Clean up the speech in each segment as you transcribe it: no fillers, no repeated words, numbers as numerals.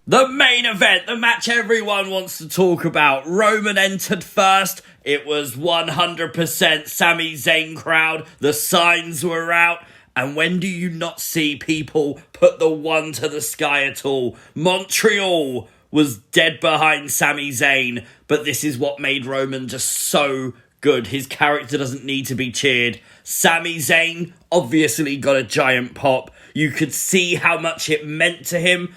The main event, the match everyone wants to talk about. Roman entered first. It was 100% Sami Zayn crowd. The signs were out. And when do you not see people put the one to the sky at all? Montreal was dead behind Sami Zayn. But this is what made Roman just so good. His character doesn't need to be cheered. Sami Zayn obviously got a giant pop. You could see how much it meant to him.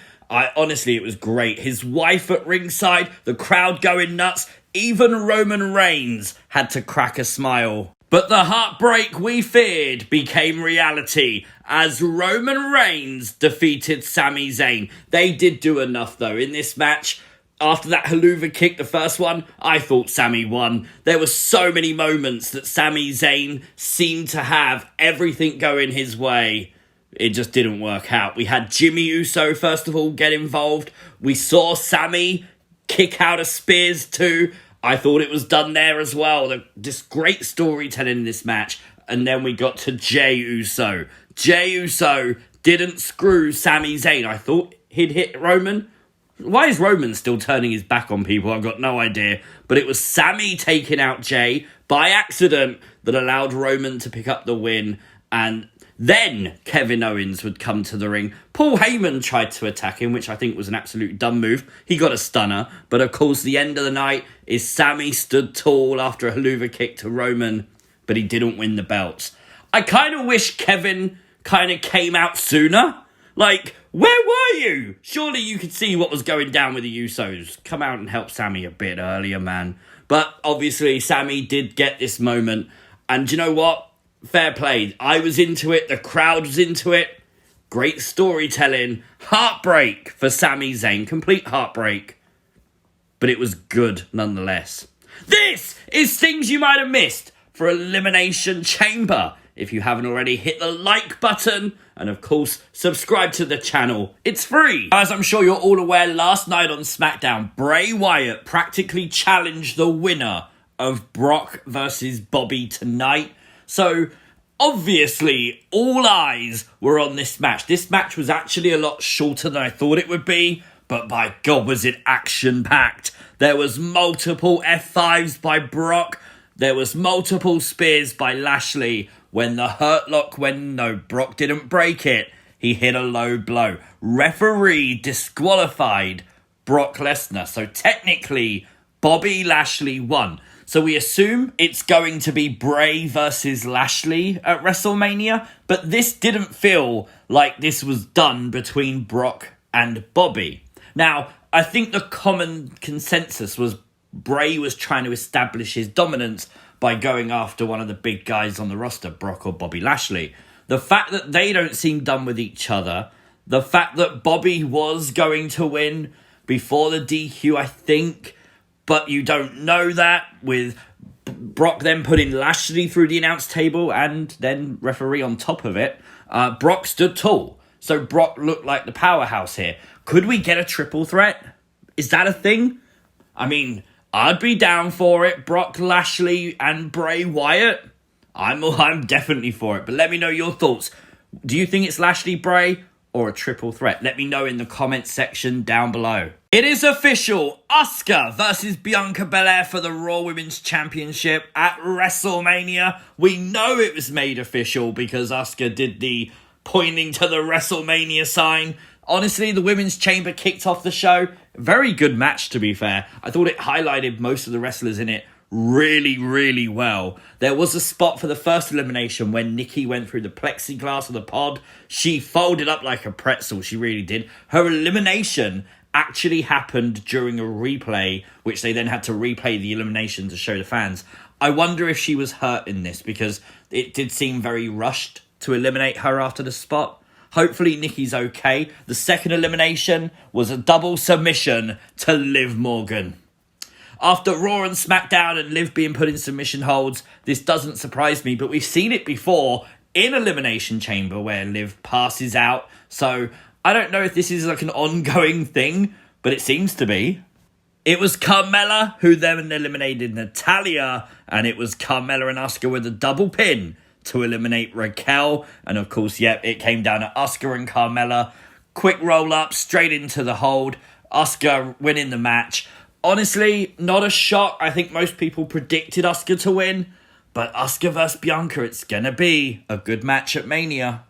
Honestly, it was great. His wife at ringside, the crowd going nuts. Even Roman Reigns had to crack a smile. But the heartbreak we feared became reality as Roman Reigns defeated Sami Zayn. They did do enough though in this match. After that haluva kick, the first one, I thought Sami won. There were so many moments that Sami Zayn seemed to have everything going his way. It just didn't work out. We had Jey Uso, first of all, get involved. We saw Sami kick out of spears too. I thought it was done there as well. Just great storytelling in this match. And then we got to Jey Uso. Jey Uso didn't screw Sami Zayn. I thought he'd hit Roman. Why is Roman still turning his back on people? I've got no idea. But it was Sami taking out Jey by accident that allowed Roman to pick up the win. And then Kevin Owens would come to the ring. Paul Heyman tried to attack him, which I think was an absolute dumb move. He got a stunner. But of course, the end of the night is Sami stood tall after a haluva kick to Roman. But he didn't win the belts. I kind of wish Kevin kind of came out sooner. Like, where were you? Surely you could see what was going down with the Usos. Come out and help Sami a bit earlier, man. But obviously, Sami did get this moment. And do you know what? Fair play. I was into it. The crowd was into it. Great storytelling. Heartbreak for Sami Zayn. Complete heartbreak. But it was good nonetheless. This is things you might have missed for Elimination Chamber. If you haven't already, hit the like button. And of course, subscribe to the channel. It's free. As I'm sure you're all aware, last night on SmackDown, Bray Wyatt practically challenged the winner of Brock versus Bobby tonight. So, obviously, all eyes were on this match. This match was actually a lot shorter than I thought it would be. But by God, was it action-packed. There was multiple F5s by Brock. There was multiple spears by Lashley. When the hurt lock Brock didn't break it, he hit a low blow. Referee disqualified Brock Lesnar. So technically, Bobby Lashley won. So we assume it's going to be Bray versus Lashley at WrestleMania. But this didn't feel like this was done between Brock and Bobby. Now, I think the common consensus was Bray was trying to establish his dominance by going after one of the big guys on the roster, Brock or Bobby Lashley. The fact that they don't seem done with each other, the fact that Bobby was going to win before the DQ, I think, but you don't know that, with Brock then putting Lashley through the announce table and then referee on top of it, Brock stood tall. So Brock looked like the powerhouse here. Could we get a triple threat? Is that a thing? I mean, I'd be down for it. Brock, Lashley, and Bray Wyatt. I'm definitely for it. But let me know your thoughts. Do you think it's Lashley, Bray, or a triple threat? Let me know in the comments section down below. It is official. Asuka versus Bianca Belair for the Raw Women's Championship at WrestleMania. We know it was made official because Asuka did the pointing to the WrestleMania sign. Honestly, the Women's Chamber kicked off the show. Very good match, to be fair. I thought it highlighted most of the wrestlers in it really, really well. There was a spot for the first elimination when Nikki went through the plexiglass of the pod. She folded up like a pretzel. She really did. Her elimination actually happened during a replay, which they then had to replay the elimination to show the fans. I wonder if she was hurt in this because it did seem very rushed to eliminate her after the spot. Hopefully Nikki's okay. The second elimination was a double submission to Liv Morgan. After Raw and SmackDown and Liv being put in submission holds, this doesn't surprise me, but we've seen it before in Elimination Chamber where Liv passes out. So I don't know if this is like an ongoing thing, but it seems to be. It was Carmella who then eliminated Natalya, and it was Carmella and Asuka with a double pin to eliminate Raquel. And of course, it came down to Asuka and Carmella. Quick roll up, straight into the hold. Asuka winning the match. Honestly, not a shock. I think most people predicted Asuka to win. But Asuka vs Bianca, it's gonna be a good match at Mania.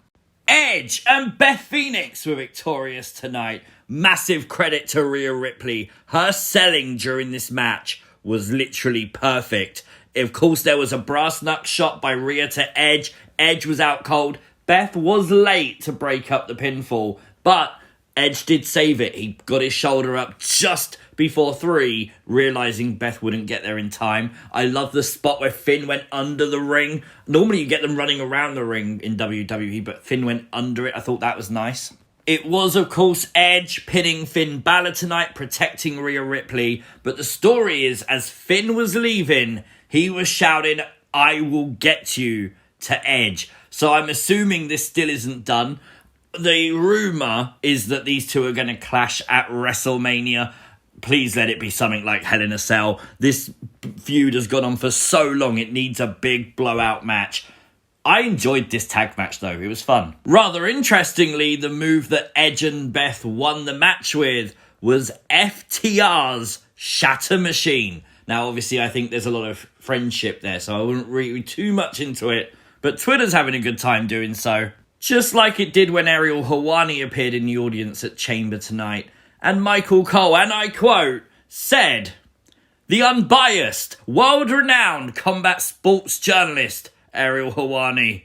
Edge and Beth Phoenix were victorious tonight. Massive credit to Rhea Ripley. Her selling during this match was literally perfect. Of course, there was a brass knuck shot by Rhea to Edge. Edge was out cold. Beth was late to break up the pinfall, but Edge did save it. He got his shoulder up just before 3, realising Beth wouldn't get there in time. I love the spot where Finn went under the ring. Normally you get them running around the ring in WWE, but Finn went under it. I thought that was nice. It was, of course, Edge pinning Finn Balor tonight, protecting Rhea Ripley. But the story is, as Finn was leaving, he was shouting, "I will get you," to Edge. So I'm assuming this still isn't done. The rumour is that these two are going to clash at WrestleMania. Please let it be something like Hell in a Cell. This feud has gone on for so long, it needs a big blowout match. I enjoyed this tag match though, it was fun. Rather interestingly, the move that Edge and Beth won the match with was FTR's Shatter Machine. Now obviously I think there's a lot of friendship there, so I wouldn't read too much into it, but Twitter's having a good time doing so. Just like it did when Ariel Helwani appeared in the audience at Chamber tonight. And Michael Cole, and I quote, said, "The unbiased, world-renowned combat sports journalist, Ariel Helwani."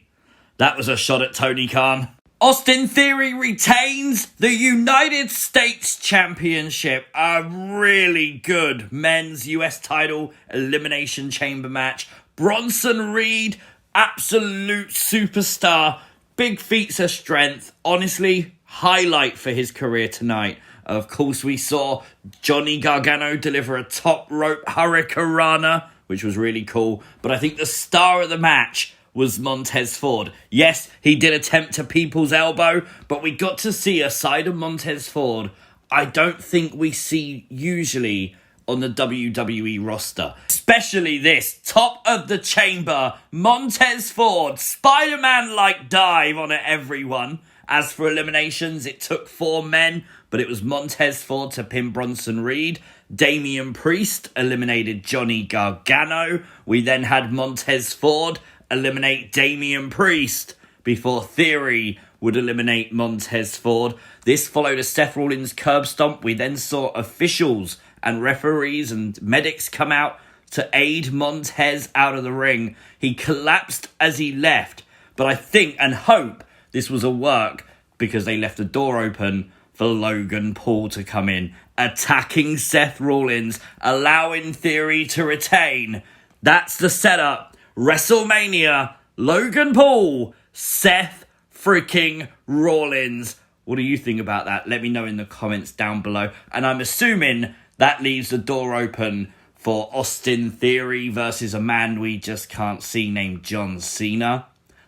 That was a shot at Tony Khan. Austin Theory retains the United States Championship. A really good men's US title elimination chamber match. Bronson Reed, absolute superstar. Big feats of strength. Honestly, highlight for his career tonight. Of course, we saw Johnny Gargano deliver a top rope hurricanrana, which was really cool. But I think the star of the match was Montez Ford. Yes, he did attempt a people's elbow, but we got to see a side of Montez Ford I don't think we see usually on the WWE roster. Especially this top of the chamber, Montez Ford, Spider-Man-like dive on everyone. As for eliminations, it took 4 men, but it was Montez Ford to pin Bronson Reed. Damian Priest eliminated Johnny Gargano. We then had Montez Ford eliminate Damian Priest before Theory would eliminate Montez Ford. This followed a Seth Rollins curb stomp. We then saw officials and referees and medics come out to aid Montez out of the ring. He collapsed as he left, but I think and hope this was a work because they left the door open for Logan Paul to come in, attacking Seth Rollins, allowing Theory to retain. That's the setup. WrestleMania, Logan Paul, Seth freaking Rollins. What do you think about that? Let me know in the comments down below. And I'm assuming that leaves the door open for Austin Theory versus a man we just can't see named John Cena.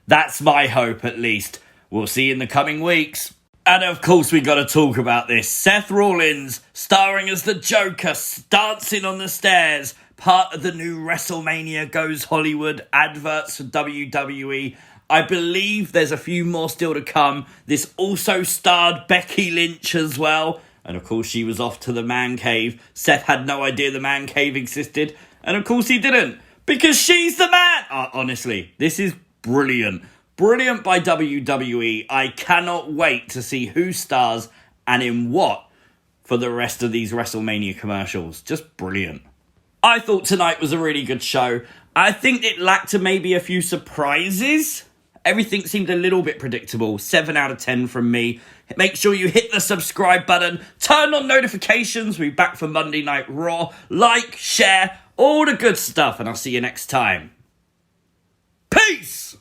That's my hope, at least. We'll see in the coming weeks. And of course we got to talk about this. Seth Rollins, starring as the Joker, dancing on the stairs. Part of the new WrestleMania Goes Hollywood adverts for WWE. I believe there's a few more still to come. This also starred Becky Lynch as well. And of course she was off to the man cave. Seth had no idea the man cave existed. And of course he didn't. Because she's the man! Honestly, this is brilliant. Brilliant by WWE. I cannot wait to see who stars and in what for the rest of these WrestleMania commercials. Just brilliant. I thought tonight was a really good show. I think it lacked maybe a few surprises. Everything seemed a little bit predictable. 7 out of 10 from me. Make sure you hit the subscribe button. Turn on notifications. We'll be back for Monday Night Raw. Like, share, all the good stuff. And I'll see you next time. Peace!